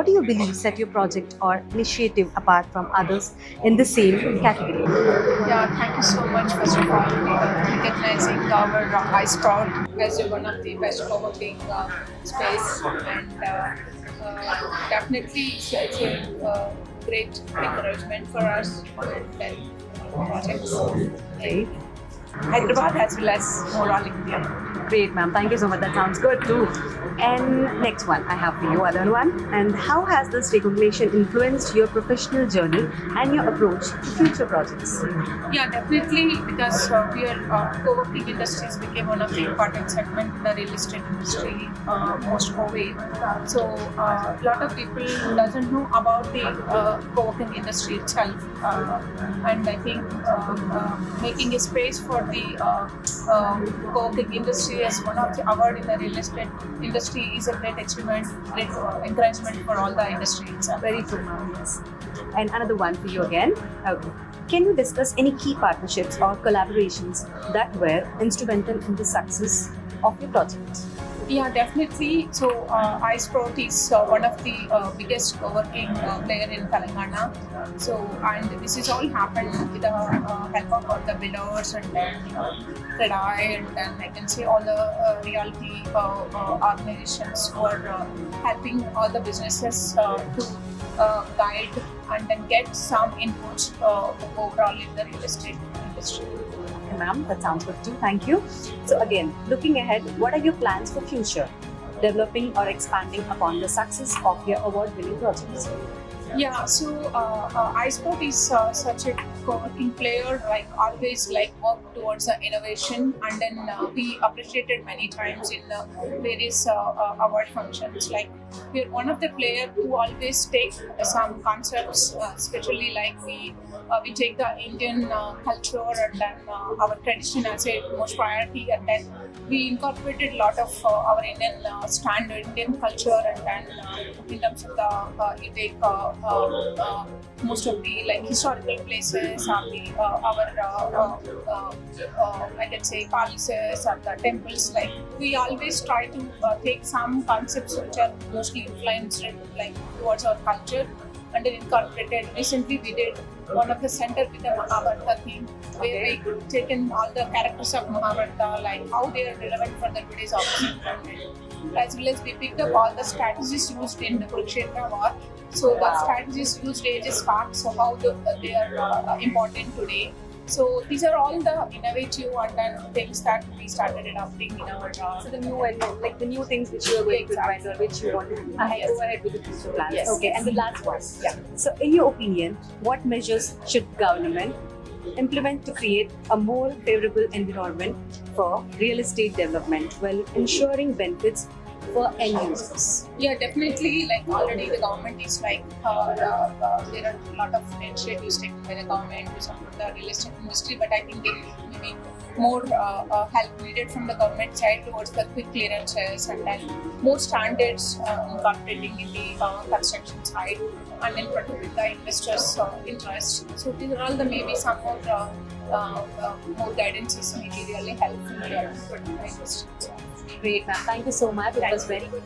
what do you believe set your project or initiative apart from others in the same category? Yeah, thank you so much, first of all, recognizing our iSprout as one of the best co-working space, and definitely it's a great encouragement for us and projects in Hyderabad as well as more all India. Great, ma'am. Thank you so much. That sounds good too. And next one I have for you, other one. And how has this recognition influenced your professional journey and your approach to future projects? Yeah, definitely, because co-working industries became one of the important segment in the real estate industry post-COVID. So a lot of people doesn't know about the co-working industry itself, and I think making a space for the co-working industry as one of the award in the real estate industry is a great achievement, great encouragement for all the industry itself. Very true, ma'am. Yes. And another one for you again. Okay. Can you discuss any key partnerships or collaborations that were instrumental in the success of your project? Yeah, definitely. So, iSprout is one of the biggest co-working player in Telangana. So, and this is all happened with the help of the builders and then Credai, and then I can say all the realty organizations who are helping all the businesses to guide and then get some inputs overall in the real estate industry. Okay, ma'am, that sounds good too. Thank you. So again, looking ahead, what are your plans for future? Developing or expanding upon the success of your award-winning projects? Yeah, so iSprout is such a co-working player, like always like work towards innovation, and then we appreciated many times in various award functions. Like we're one of the player who always take some concepts, especially like we take the Indian culture and then our tradition as a most priority, and then we incorporated a lot of our Indian standard Indian culture, and then in terms of the you take most of the like historical places or the I can say palaces or the temples. Like we always try to take some concepts which are mostly influenced like towards our culture and then incorporated. Recently we did one of the center with the Mahabharata theme, where we taken all the characters of Mahabharata, like how they are relevant for the today's opposite content, as well as we picked up all the strategies used in the Kurukshetra war. So the strategies used ages back, so how they are important today. So these are all the innovative and then things that we started adopting in our So the new and like the new things which you are going to implement or which you want to go ahead with the future plans. Yes. Okay, and the last one. Yeah. So in your opinion, what measures should government implement to create a more favorable environment for real estate development while ensuring benefits for end users? Yeah, definitely. Like already the government is like there are a lot of initiatives taken by the government to support the real estate industry, but I think there may be more help needed from the government side towards the quick clearances and then more standards incorporating in the construction side, and then protecting the investors' interest. So these are all the maybe some more guidances may be really helpful for the industry. Great, ma'am. Thank you so much. It was very good.